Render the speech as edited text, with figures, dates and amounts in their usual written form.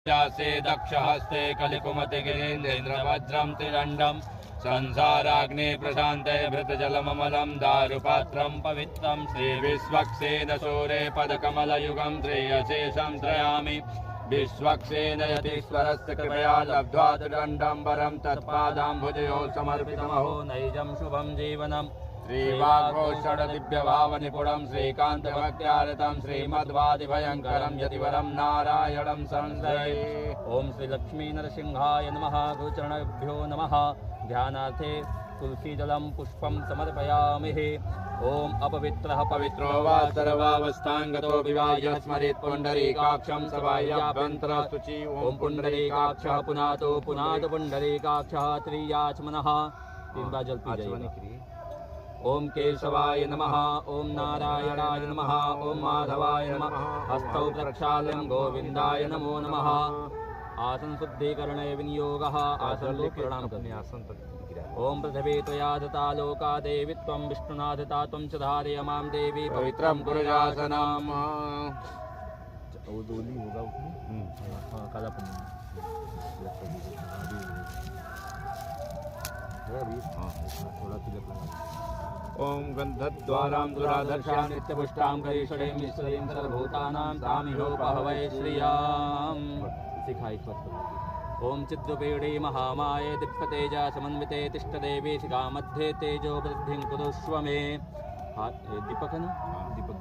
यासे दक्षहस्ते कलिकुमति गिरीन्द्रेन्द्रवज्रं त्रिदण्डं संसाराग्ने प्रशान्ते भृतजलममलं दारुपात्रं पवित्रं श्रीविश्वक्सेनशूरे पदकमलयुगं श्रेयशेषं त्रयामि विश्वक्सेन यतीश्वरस्य कृपया लब्ध्वा त्रिदण्डं वरं तत्पादाम्बुजयोः समर्पितमहो नैजं शुभं जीवनम् श्रीवाग्भूषणदिव्यभावनिपुणं श्रीकान्तभक्त्यारतं श्रीमद्वादिभयङ्करं यतिवरं नारायणं संश्रये। ओं श्रीलक्ष्मीनरसिंहाय नमः। गोचरणभ्यो नमः। ध्यानार्थे तुलसीजलं पुष्पं समर्पयामि। ओं अपवित्रः पवित्रो वा सर्वावस्थाङ्गतो विवाह्य स्मरेत् पुण्डरीकाक्षं सभायाभ्यन्तरस्तुचि। ओं पुण्डरीकाक्षः पुनातो पुण्डरीकाक्षः त्रियाचमनः। जल पी जाइए। ओं केशवाय नमः। ओं नारायणाय नमः। ओं माधवाय नमः। हस्तौ प्रक्षाल्यं गोविन्दाय नमो नमः। आसन शुद्धीकरणे विनियोगः। आसन प्रणाम करने आसन पर। ओं पृथिवी त्वया दता लोका देवी त्वं विष्णुना दता त्वं च धारय मां देवी पवित्रं कुरुजासनम्। वो दोली होगा उसमें। हाँ काला पन्नी। थोड़ा तिलक लगा। ओं गन्धद्वारां दुराधर्षां नित्यपुष्टां करीषणीं ईश्वरीं सर्वभूतानां तामिहोपहवै श्रियां शिखाई। ओं चिद्रूपिणी महामाये दीप्ततेजा समन्विते तिष्ठदेवी शिखा मध्ये तेजो वृद्धिं कुरुष्व मे। दीपक है ना? दीपक